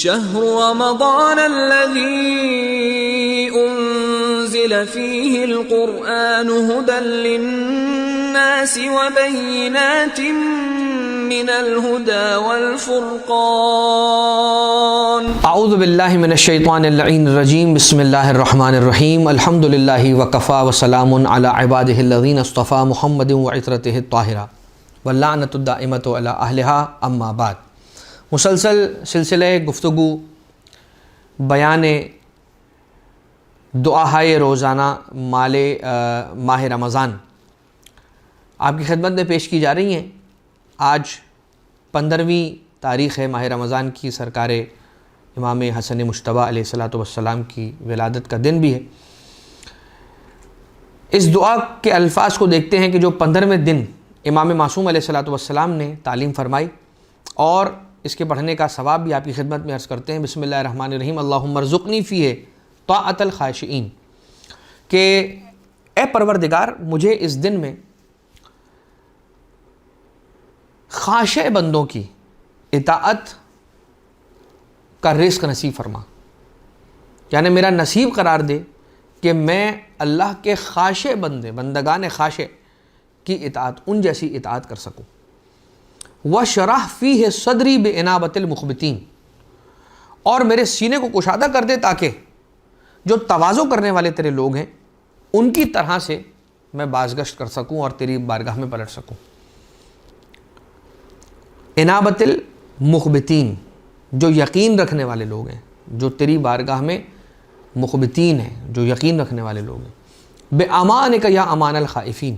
شهر رمضان الذي أنزل فيه القرآن هدى للناس وبينات من الهدى والفرقان اعوذ باللہ من الشیطان اللعین الرجیم بسم اللہ الرحمن الرحیم الحمد للہ وکفا وسلام علی عبادہ الذین اصطفى محمد وعطرتہ الطاہرہ واللعنۃ الدائمۃ علی اہلہا اما بعد۔ مسلسل سلسلہ گفتگو بیان دعائے روزانہ ماہ رمضان آپ کی خدمت میں پیش کی جا رہی ہیں۔ آج 15ویں تاریخ ہے ماہ رمضان کی، سرکار امام حسن مجتبیٰ علیہ السلام کی ولادت کا دن بھی ہے۔ اس دعا کے الفاظ کو دیکھتے ہیں کہ جو 15ویں دن امام معصوم علیہ السلام نے تعلیم فرمائی، اور اس کے پڑھنے کا ثواب بھی آپ کی خدمت میں عرض کرتے ہیں۔ بسم اللہ الرحمن الرحیم اللہم ارزقنی فیہ طاعۃ الخاشعین، کہ اے پروردگار مجھے اس دن میں خاشع بندوں کی اطاعت کا رزق نصیب فرما، یعنی میرا نصیب قرار دے کہ میں اللہ کے خاشع بندگان خاشع کی اطاعت، ان جیسی اطاعت کر سکوں۔ وَشَرَحْ فِيهِ صَدْرِي بِإِنَابَةِ الْمُخْبِتِينَ، اور میرے سینے کو کشادہ کر دے تاکہ جو تواضع کرنے والے تیرے لوگ ہیں ان کی طرح سے میں بازگشت کر سکوں اور تیری بارگاہ میں پلٹ سکوں۔ انابت المخبتین، جو یقین رکھنے والے لوگ ہیں، جو تیری بارگاہ میں مخبتین ہیں، جو یقین رکھنے والے لوگ ہیں۔ بِأَمَانِكَ يَا أَمَانَ الْخَائِفِينَ،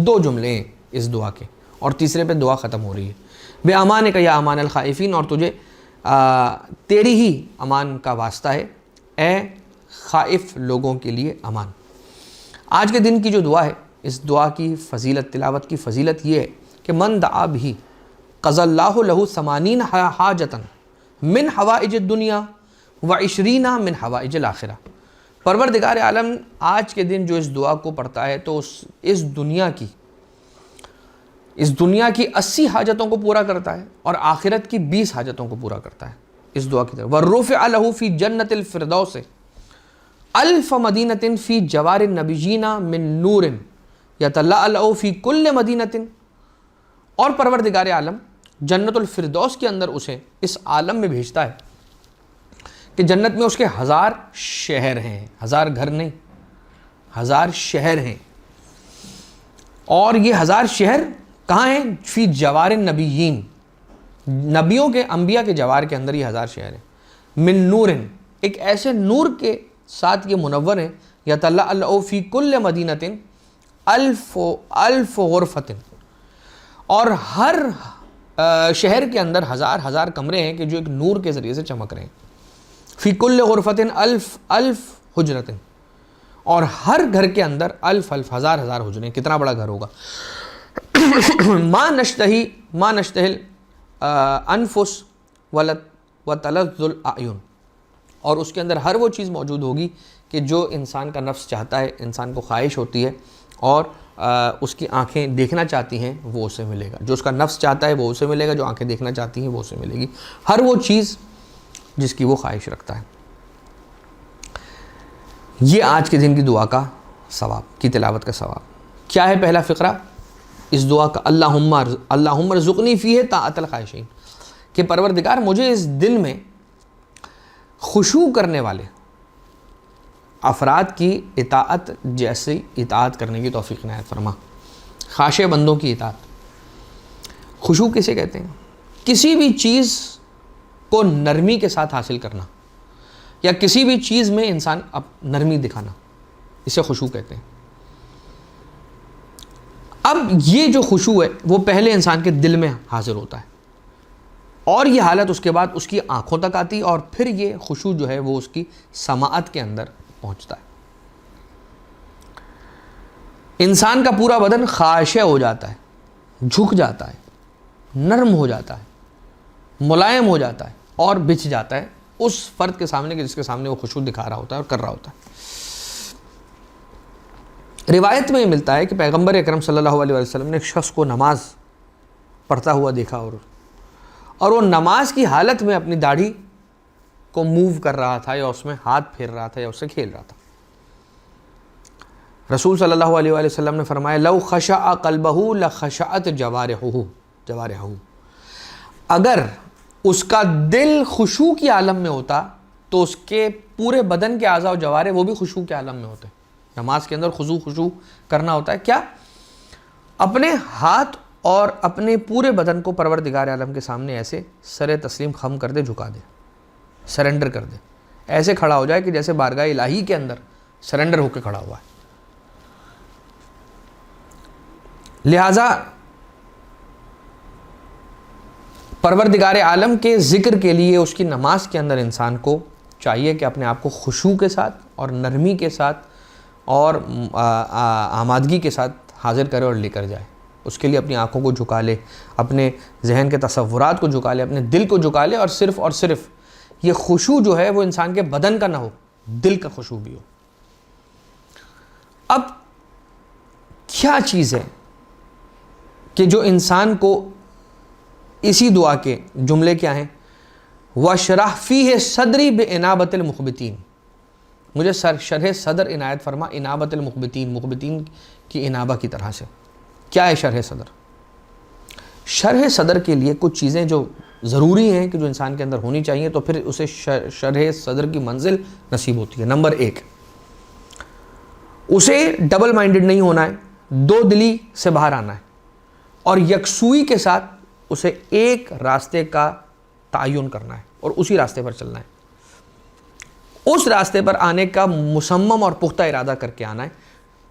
دو جملے ہیں اس دعا کے، اور تیسرے پہ دعا ختم ہو رہی ہے۔ بِأَمَانِكَ يَا أَمَانَ الْخَائِفِينَ، اور تجھے تیری ہی امان کا واسطہ ہے اے خائف لوگوں کے لیے امان۔ آج کے دن کی جو دعا ہے، اس دعا کی فضیلت، تلاوت کی فضیلت یہ ہے کہ من دعا بھی قضى اللہ لہ 80 حاجۃ من حوائج الدنیا و20 من حوائج الآخرہ۔ پروردگار عالم آج کے دن جو اس دعا کو پڑھتا ہے تو اس دنیا کی 80 حاجتوں کو پورا کرتا ہے، اور آخرت کی 20 حاجتوں کو پورا کرتا ہے اس دعا کی طرف۔ وَرُفِعَ لَهُ فِي جَنَّةِ الْفِرْدَوْسِ أَلْفَ مَدِينَةٍ فِي جَوَارِ النَّبِيِّينَ مِن نُورٍ يَتَلَأْلَأُ فِي كُلِّ مَدِينَةٍ، اور پروردگار عالم جنت الفردوس کے اندر اسے اس عالم میں بھیجتا ہے کہ جنت میں اس کے 1000 شہر ہیں، 1000 گھر نہیں، 1000 شہر ہیں، اور یہ 1000 شہر کہاں ہیں؟ فی جوار النبیین، نبیوں کے، انبیاء کے جوار کے اندر یہ 1000 شہر ہیں۔ من نور، ایک ایسے نور کے ساتھ یہ منور ہیں۔ یتلألأ فی کل مدینۃ الف غرفۃ، اور ہر شہر کے اندر 1000 کمرے ہیں کہ جو ایک نور کے ذریعے سے چمک رہے ہیں۔ فی کل غرفۃ الف حجرۃ، اور ہر گھر کے اندر 1000 حجریں، کتنا بڑا گھر ہوگا۔ ما نشتہی الانفس وتلذ الاعین، اور اس کے اندر ہر وہ چیز موجود ہوگی کہ جو انسان کا نفس چاہتا ہے، انسان کو خواہش ہوتی ہے، اور اس کی آنکھیں دیکھنا چاہتی ہیں، وہ اسے ملے گا۔ جو اس کا نفس چاہتا ہے وہ اسے ملے گا، جو آنکھیں دیکھنا چاہتی ہیں وہ اسے ملے گی، ہر وہ چیز جس کی وہ خواہش رکھتا ہے۔ یہ آج کے دن کی دعا کا ثواب، کی تلاوت کا ثواب کیا ہے؟ پہلا فقرہ اس دعا کا، اللہم ارزقنی فیہ طاعۃ الخاشعین، کہ پروردگار مجھے اس دن میں خشوع کرنے والے افراد کی اطاعت جیسی اطاعت کرنے کی توفیق عنایت فرما۔ خاشع بندوں کی اطاعت، خشوع کسے کہتے ہیں؟ کسی بھی چیز کو نرمی کے ساتھ حاصل کرنا، یا کسی بھی چیز میں انسان نرمی دکھانا، اسے خشوع کہتے ہیں۔ اب یہ جو خشوع ہے وہ پہلے انسان کے دل میں حاضر ہوتا ہے، اور یہ حالت اس کے بعد اس کی آنکھوں تک آتی، اور پھر یہ خشوع جو ہے وہ اس کی سماعت کے اندر پہنچتا ہے۔ انسان کا پورا بدن خاشع ہو جاتا ہے، جھک جاتا ہے، نرم ہو جاتا ہے، ملائم ہو جاتا ہے، اور بچھ جاتا ہے اس فرد کے سامنے جس کے سامنے وہ خشوع دکھا رہا ہوتا ہے اور کر رہا ہوتا ہے۔ روایت میں یہ ملتا ہے کہ پیغمبر اکرم صلی اللہ علیہ وسلم نے ایک شخص کو نماز پڑھتا ہوا دیکھا، اور وہ نماز کی حالت میں اپنی داڑھی کو موو کر رہا تھا یا اس میں ہاتھ پھیر رہا تھا یا اس سے کھیل رہا تھا. رسول صلی اللہ علیہ وآلہ وسلم نے فرمایا لو خشع قلبہ لخشعت جوارحہ، اگر اس کا دل خشوع کی عالم میں ہوتا تو اس کے پورے بدن کے اعضاء و جوارح وہ بھی خشوع کے عالم میں ہوتے. نماز کے اندر خشوع کرنا ہوتا ہے کیا؟ اپنے ہاتھ اور اپنے پورے بدن کو پروردگار عالم کے سامنے ایسے سر تسلیم خم کر دے، جھکا دے، سرنڈر کر دے، ایسے کھڑا ہو جائے کہ جیسے بارگاہ الہی کے اندر سرنڈر ہو کے کھڑا ہوا ہے. لہذا پروردگار عالم کے ذکر کے لیے اس کی نماز کے اندر انسان کو چاہیے کہ اپنے آپ کو خشوع کے ساتھ اور نرمی کے ساتھ اور آمادگی کے ساتھ حاضر کرے اور لے کر جائے. اس کے لیے اپنی آنکھوں کو جھکا لے، اپنے ذہن کے تصورات کو جھکا لے، اپنے دل کو جھکا لے، اور صرف یہ خشوع جو ہے وہ انسان کے بدن کا نہ ہو، دل کا خشوع بھی ہو. اب کیا چیز ہے کہ جو انسان کو اسی دعا کے جملے کیا ہیں؟ وَشْرَحْ فِيهِ صَدْرِي بِإِنَابَةِ الْمُخْبِتِينَ، مجھے شرح صدر عنایت فرما انابت المخبتین، مخبتین کی انابہ کی طرح سے. کیا ہے شرح صدر؟ شرح صدر کے لیے کچھ چیزیں جو ضروری ہیں کہ جو انسان کے اندر ہونی چاہیے تو پھر اسے شرح صدر کی منزل نصیب ہوتی ہے. نمبر 1، اسے ڈبل مائنڈڈ نہیں ہونا ہے، دو دلی سے باہر آنا ہے، اور یکسوئی کے ساتھ اسے ایک راستے کا تعین کرنا ہے اور اسی راستے پر چلنا ہے. اس راستے پر آنے کا مصمم اور پختہ ارادہ کر کے آنا ہے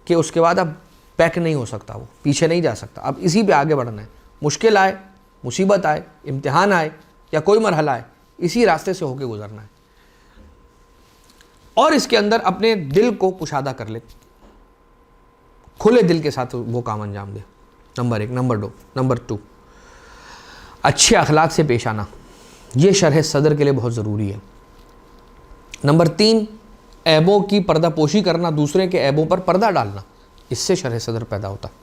کہ اس کے بعد اب بیک نہیں ہو سکتا، وہ پیچھے نہیں جا سکتا، اب اسی پہ آگے بڑھنا ہے. مشکل آئے، مصیبت آئے، امتحان آئے یا کوئی مرحلہ آئے، اسی راستے سے ہو کے گزرنا ہے. اور اس کے اندر اپنے دل کو کشادہ کر لے، کھلے دل کے ساتھ وہ کام انجام دے. نمبر 1. نمبر 2، اچھے اخلاق سے پیش آنا، یہ شرح صدر کے لیے بہت ضروری ہے. نمبر 3، عیبوں کی پردہ پوشی کرنا، دوسرے کے عیبوں پر پردہ ڈالنا، اس سے شرح صدر پیدا ہوتا ہے.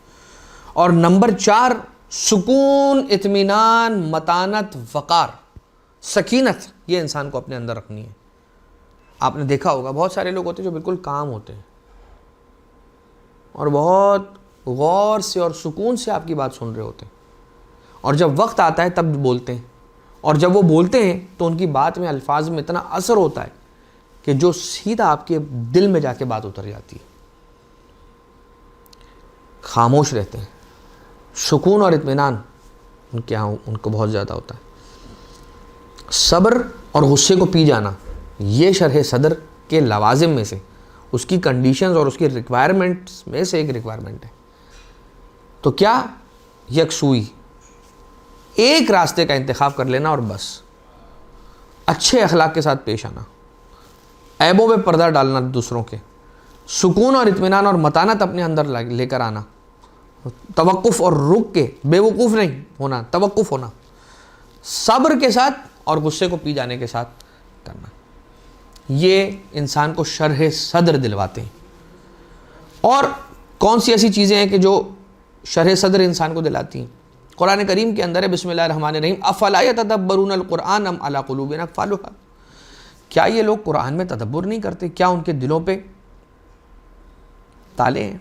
اور نمبر 4، سکون، اطمینان، متانت، وقار، سکینت، یہ انسان کو اپنے اندر رکھنی ہے. آپ نے دیکھا ہوگا بہت سارے لوگ ہوتے ہیں جو بالکل کام ہوتے ہیں اور بہت غور سے اور سکون سے آپ کی بات سن رہے ہوتے ہیں، اور جب وقت آتا ہے تب بولتے ہیں، اور جب وہ بولتے ہیں تو ان کی بات میں، الفاظ میں اتنا اثر ہوتا ہے کہ جو سیدھا آپ کے دل میں جا کے بات اتر جاتی ہے. خاموش رہتے ہیں، سکون اور اطمینان ان کو بہت زیادہ ہوتا ہے. صبر اور غصے کو پی جانا، یہ شرح صدر کے لوازم میں سے، اس کی کنڈیشنز اور اس کی ریکوائرمنٹس میں سے ایک ریکوائرمنٹ ہے. تو کیا؟ یکسوئی، ایک راستے کا انتخاب کر لینا اور بس. اچھے اخلاق کے ساتھ پیش آنا، عیبوں پہ پردہ ڈالنا دوسروں کے، سکون اور اطمینان اور متانت اپنے اندر لے کر آنا، توقف اور رک کے، بے وقوف نہیں ہونا، توقف ہونا، صبر کے ساتھ اور غصے کو پی جانے کے ساتھ کرنا، یہ انسان کو شرح صدر دلواتے ہیں. اور کون سی ایسی چیزیں ہیں کہ جو شرح صدر انسان کو دلاتی ہیں؟ قرآن کریم کے اندر ہے، بسم اللہ الرحمن الرحیم، افلا یتدبرون القرآن ام علی قلوب اقفالها، کیا یہ لوگ قرآن میں تدبر نہیں کرتے؟ کیا ان کے دلوں پہ تالے ہیں؟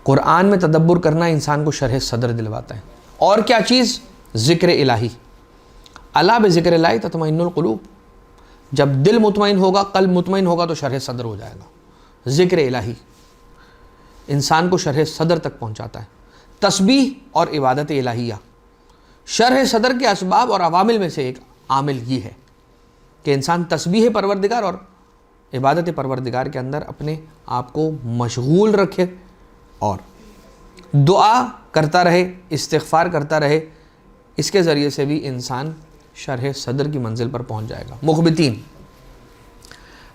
قرآن میں تدبر کرنا انسان کو شرح صدر دلواتا ہے. اور کیا چیز؟ ذکر الہی. الا بذکر اللہ تطمئن القلوب، جب دل مطمئن ہوگا، قلب مطمئن ہوگا تو شرح صدر ہو جائے گا. ذکر الہی انسان کو شرح صدر تک پہنچاتا ہے. تسبیح اور عبادت الہیہ، شرح صدر کے اسباب اور عوامل میں سے ایک عامل یہ ہے کہ انسان تسبیح پروردگار اور عبادت پروردگار کے اندر اپنے آپ کو مشغول رکھے اور دعا کرتا رہے، استغفار کرتا رہے. اس کے ذریعے سے بھی انسان شرح صدر کی منزل پر پہنچ جائے گا. مخبتین،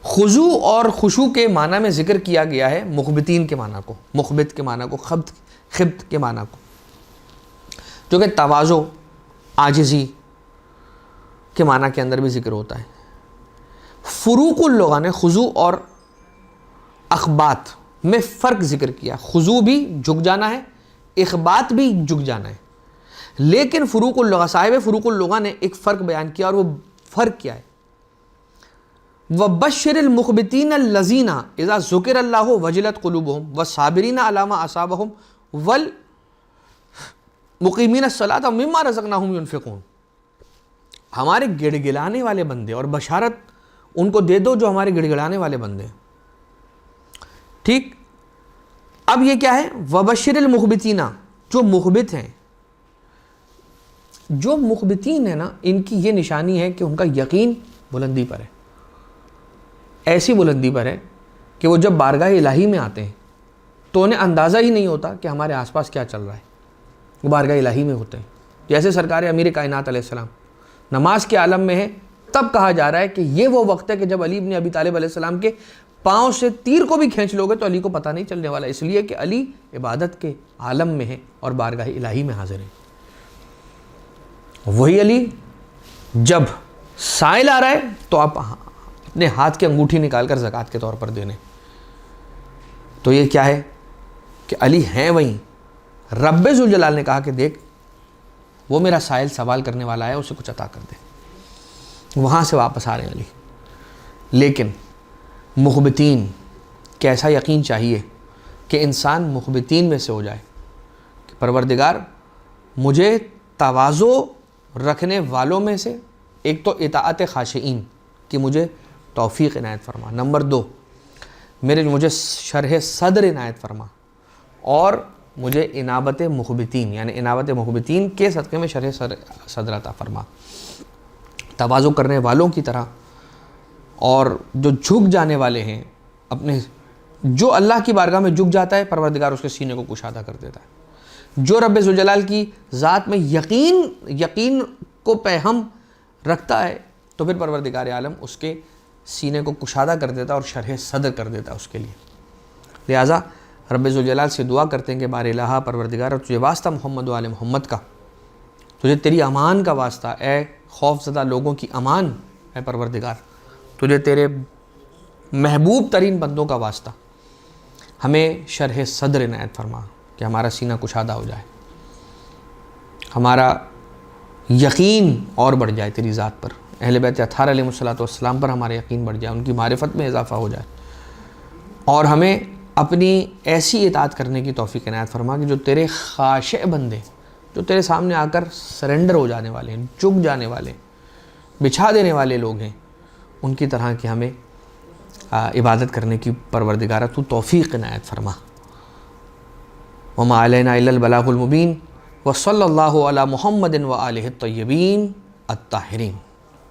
خضوع اور خشوع کے معنی میں ذکر کیا گیا ہے مخبتین کے معنی کو، مخبت کے معنی کو، خبت کے معنی کو، جو کہ تواضع، عاجزی کے معنی کے اندر بھی ذکر ہوتا ہے. فروق اللغہ نے خضوع اور اخبات میں فرق ذکر کیا. خضوع بھی جھک جانا ہے، اخبات بھی جھک جانا ہے. لیکن فروق اللغہ، صاحب فروق اللغہ نے ایک فرق بیان کیا، اور وہ فرق کیا ہے؟ وَبَشِّرِ الْمُخْبِتِينَ الَّذِينَ إِذَا ذُكِرَ اللَّهُ وَجِلَتْ قُلُوبُهُمْ وَالصَّابِرِينَ عَلَى مَا أَصَابَهُمْ وَالْمُقِيمِينَ الصَّلَاةَ وَمِمَّا رَزَقْنَاهُمْ يُنْفِقُونَ۔ ہمارے گڑ گڑانے والے بندے، اور بشارت ان کو دے دو جو ہمارے گڑ گڑانے والے بندے ہیں، ٹھیک؟ اب یہ کیا ہے؟ وَبَشِّرِ الْمُخْبِتِينَ، جو مخبت ہیں، جو مخبتین ہیں نا، ان کی یہ نشانی ہے کہ ان کا یقین بلندی پر ہے، ایسی بلندی پر ہے کہ وہ جب بارگاہ الہی میں آتے ہیں تو انہیں اندازہ ہی نہیں ہوتا کہ ہمارے آس پاس کیا چل رہا ہے، وہ بارگاہ الہی میں ہوتے ہیں۔ جیسے سرکار امیر کائنات علیہ السلام نماز کے عالم میں ہے، تب کہا جا رہا ہے کہ یہ وہ وقت ہے کہ جب علی بن ابی طالب علیہ السلام کے پاؤں سے تیر کو بھی کھینچ لو گے تو علی کو پتہ نہیں چلنے والا، اس لیے کہ علی عبادت کے عالم میں ہے اور بارگاہ الہی میں حاضر ہے۔ وہی علی جب سائل آ رہا ہے تو آپ اپنے ہاتھ کی انگوٹھی نکال کر زکوٰۃ کے طور پر دینے، تو یہ کیا ہے کہ علی ہیں وہیں۔ رب ذوالجلال نے کہا کہ دیکھ وہ میرا سائل سوال کرنے والا ہے، اسے کچھ عطا کر دے، وہاں سے واپس آ رہے ہیں علی۔ لیکن مخبتین، کیسا یقین چاہیے کہ انسان مخبتین میں سے ہو جائے کہ پروردگار مجھے تواضع رکھنے والوں میں سے، ایک تو اطاعت خاشعین کی مجھے توفیق عنایت فرما، نمبر 2 مجھے شرح صدر عنایت فرما، اور مجھے انابت مخبتین، یعنی انابت مخبتین کے صدقے میں شرح صدر عطا فرما، تواضع کرنے والوں کی طرح، اور جو جھک جانے والے ہیں اپنے، جو اللہ کی بارگاہ میں جھک جاتا ہے پروردگار اس کے سینے کو کشادہ کر دیتا ہے۔ جو رب ذوالجلال کی ذات میں یقین کو پہم رکھتا ہے تو پھر پروردگار عالم اس کے سینے کو کشادہ کر دیتا ہے اور شرح صدر کر دیتا ہے اس کے لیے۔ لہٰذا رب ذوالجلال سے دعا کرتے ہیں کہ بار الہ پروردگار، اور تجھے واسطہ محمد و آل محمد کا، تجھے تیری امان کا واسطہ، اے خوف زدہ لوگوں کی امان اے پروردگار، تجھے تیرے محبوب ترین بندوں کا واسطہ، ہمیں شرح صدر عنایت فرما کہ ہمارا سینہ کشادہ ہو جائے، ہمارا یقین اور بڑھ جائے تیری ذات پر، اہل بیت اطہار علیہ السلام پر ہمارا یقین بڑھ جائے، ان کی معرفت میں اضافہ ہو جائے، اور ہمیں اپنی ایسی اطاعت کرنے کی توفیق عنایت فرما کہ جو تیرے خاشع بندے، جو تیرے سامنے آ کر سرنڈر ہو جانے والے ہیں، جھک جانے والے، بچھا دینے والے لوگ ہیں، ان کی طرح کی ہمیں عبادت کرنے کی پروردگارہ تو توفیق عنایت فرما۔ وما علینا الا البلاغ المبین، وصلی اللہ علی محمد وآلہ الطیبین الطاہرین۔